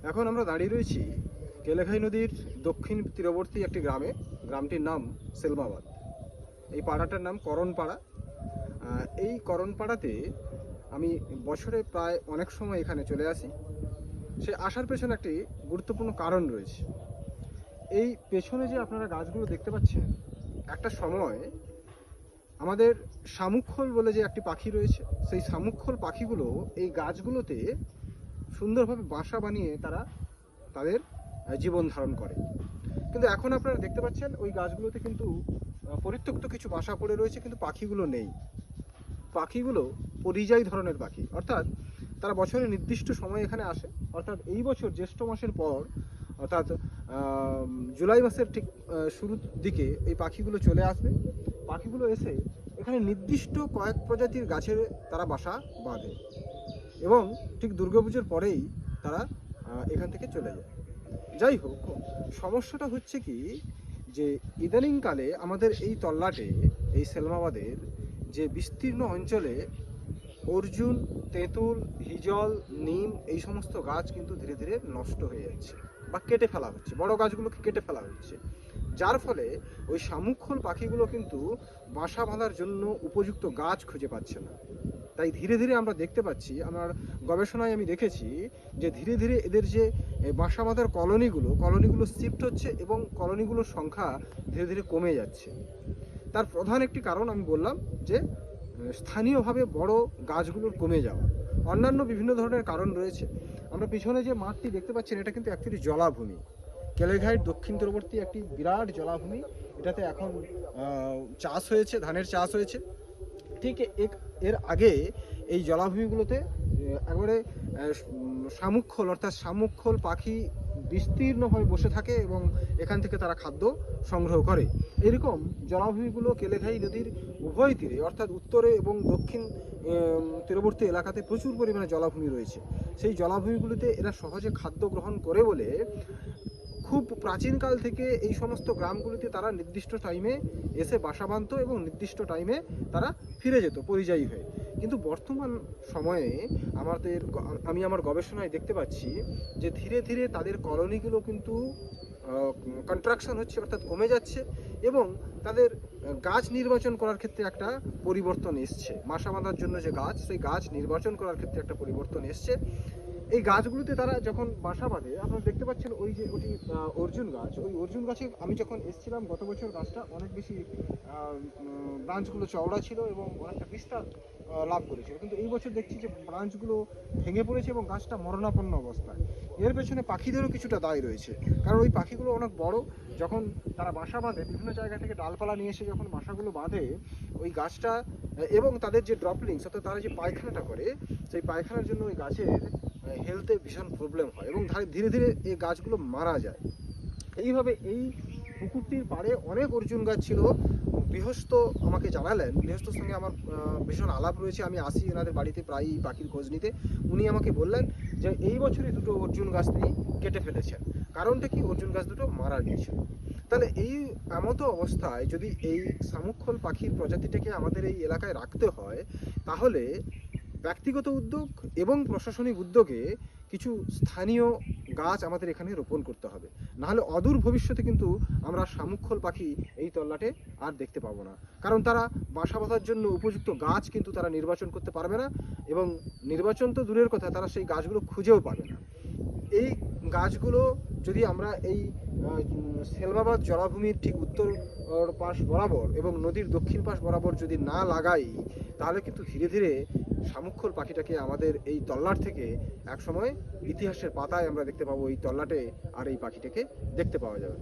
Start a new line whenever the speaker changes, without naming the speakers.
এখন আমরা দাঁড়িয়ে রয়েছি কেলেঘাই নদীর দক্ষিণ তীরবর্তী একটি গ্রামে। গ্রামটির নাম সেলমাবাদ। এই পাড়াটার নাম করণপাড়া। এই করণপাড়াতে আমি বছরে প্রায় অনেক সময় এখানে চলে আসি। সে আসার পেছনে একটি গুরুত্বপূর্ণ কারণ রয়েছে। এই পেছনে যে আপনারা গাছগুলো দেখতে পাচ্ছেন, একটা সময় আমাদের শামুকখোল বলে যে একটি পাখি রয়েছে, সেই শামুকখোল পাখিগুলো এই গাছগুলোতে সুন্দরভাবে বাসা বানিয়ে তারা তাদের জীবন ধারণ করে। কিন্তু এখন আপনারা দেখতে পাচ্ছেন ওই গাছগুলোতে কিন্তু পরিত্যক্ত কিছু বাসা পড়ে রয়েছে, কিন্তু পাখিগুলো নেই। পাখিগুলো পরিযায়ী ধরনের পাখি, অর্থাৎ তারা বছরের নির্দিষ্ট সময় এখানে আসে। অর্থাৎ এই বছর জ্যৈষ্ঠ মাসের পর, অর্থাৎ জুলাই মাসের ঠিক শুরুর দিকে এই পাখিগুলো চলে আসবে। পাখিগুলো এসে এখানে নির্দিষ্ট কয়েক প্রজাতির গাছের তারা বাসা বাঁধে এবং ঠিক দুর্গাপুজোর পরেই তারা এখান থেকে চলে যায়। যাই হোক, সমস্যাটা হচ্ছে কি, যে ইদানিংকালে আমাদের এই তল্লাটে, এই সেলমাবাদের যে বিস্তীর্ণ অঞ্চলে অর্জুন, তেঁতুল, হিজল, নিম এই সমস্ত গাছ কিন্তু ধীরে ধীরে নষ্ট হয়ে যাচ্ছে বা কেটে ফেলা হচ্ছে। বড় গাছগুলোকে কেটে ফেলা হচ্ছে, যার ফলে ওই শামুকখোল পাখিগুলো কিন্তু বাসা বাঁধার জন্য উপযুক্ত গাছ খুঁজে পাচ্ছে না। তাই ধীরে ধীরে আমরা দেখতে পাচ্ছি, আমার গবেষণায় আমি দেখেছি যে ধীরে ধীরে এদের যে বাসা বাঁধার কলোনিগুলো শিফট হচ্ছে এবং কলোনিগুলোর সংখ্যা ধীরে ধীরে কমে যাচ্ছে। তার প্রধান একটি কারণ আমি বললাম যে স্থানীয়ভাবে বড় গাছগুলোর কমে যাওয়া। অন্যান্য বিভিন্ন ধরনের কারণ রয়েছে। আমরা পিছনে যে মাঠটি দেখতে পাচ্ছেন, এটা কিন্তু একটি জলাভূমি। কেলেঘাইয়ের দক্ষিণ তীরবর্তী একটি বিরাট জলাভূমি। এটাতে এখন চাষ হয়েছে, ধানের চাষ হয়েছে। ঠিক এর আগে এই জলাভূমিগুলোতে একবারে শামুকখোল, অর্থাৎ শামুকখোল পাখি বিস্তীর্ণভাবে বসে থাকে এবং এখান থেকে তারা খাদ্য সংগ্রহ করে। এরকম জলাভূমিগুলো কেলেঘাই নদীর উভয় তীরে, অর্থাৎ উত্তরে এবং দক্ষিণ তীরবর্তী এলাকাতে প্রচুর পরিমাণে জলাভূমি রয়েছে। সেই জলাভূমিগুলিতে এরা সহজে খাদ্য গ্রহণ করে বলে খুব প্রাচীনকাল থেকে এই সমস্ত গ্রামগুলিতে তারা নির্দিষ্ট টাইমে এসে বাসা বাঁধত এবং নির্দিষ্ট টাইমে তারা ফিরে যেত পরিযায়ী হয়ে। কিন্তু বর্তমান সময়ে আমি আমার গবেষণায় দেখতে পাচ্ছি যে ধীরে ধীরে তাদের কলোনিগুলো কিন্তু কন্ট্রাকশন হচ্ছে, অর্থাৎ কমে যাচ্ছে এবং তাদের গাছ নির্বাচন করার ক্ষেত্রে একটা পরিবর্তন এসছে। বাসা বাঁধার জন্য যে গাছ, সেই গাছ নির্বাচন করার ক্ষেত্রে একটা পরিবর্তন এসছে। এই গাছগুলোতে তারা যখন বাসা বাঁধে, আপনারা দেখতে পাচ্ছেন ওই যে ওটি অর্জুন গাছ। ওই অর্জুন গাছে আমি যখন এসেছিলাম গত বছর, গাছটা অনেক বেশি ব্রাঞ্চগুলো চওড়া ছিল এবং অনেকটা বিস্তার লাভ করেছিল। কিন্তু এই বছর দেখছি যে ব্রাঞ্চগুলো ভেঙে পড়েছে এবং গাছটা মরণাপন্ন অবস্থায়। এর পেছনে পাখিদেরও কিছুটা দায় রয়েছে, কারণ ওই পাখিগুলো অনেক বড়। যখন তারা বাসা বাঁধে, বিভিন্ন জায়গা থেকে ডালপালা নিয়ে এসে যখন বাসাগুলো বাঁধে, ওই গাছটা এবং তাদের যে ড্রপলিংস, অর্থাৎ তারা যে পায়খানাটা করে, সেই পায়খানার জন্য ওই গাছের হেলথে ভীষণ প্রবলেম হয় এবং ধীরে ধীরে এই গাছগুলো মারা যায়। এইভাবে এই পুকুরটির পাড়ে অনেক অর্জুন গাছ ছিল। গৃহস্থ আমাকে জানালেন, গৃহস্থর সঙ্গে আমার ভীষণ আলাপ রয়েছে, আমি আসি এনাদের বাড়িতে প্রায়ই পাখির খোঁজ নিতে। উনি আমাকে বললেন যে এই বছরই দুটো অর্জুন গাছ তিনি কেটে ফেলেছেন। কারণটা কি, অর্জুন গাছ দুটো মারা গিয়েছিল। তাহলে এই এমতো অবস্থায় যদি এই শামুকখোল পাখির প্রজাতিটাকে আমাদের এই এলাকায় রাখতে হয়, তাহলে ব্যক্তিগত উদ্যোগ এবং প্রশাসনিক উদ্যোগে কিছু স্থানীয় গাছ আমাদের এখানে রোপণ করতে হবে। নাহলে অদূর ভবিষ্যতে কিন্তু আমরা শামুকখোল পাখি এই তল্লাটে আর দেখতে পাবো না। কারণ তারা বাসা বাঁধার জন্য উপযুক্ত গাছ কিন্তু তারা নির্বাচন করতে পারবে না, এবং নির্বাচন তো দূরের কথা, তারা সেই গাছগুলো খুঁজেও পাবে না। এই গাছগুলো যদি আমরা এই সেলমাবাদ জলাভূমির ঠিক উত্তর পাশ বরাবর এবং নদীর দক্ষিণ পাশ বরাবর যদি না লাগাই, তাহলে কিন্তু ধীরে ধীরে শামুকখোল পাখিটাকে আমাদের এই তল্লাট থেকে একসময় ইতিহাসের পাতায় আমরা দেখতে পাবো, এই তল্লাটে আর এই পাখিটাকে দেখতে পাওয়া যাবে।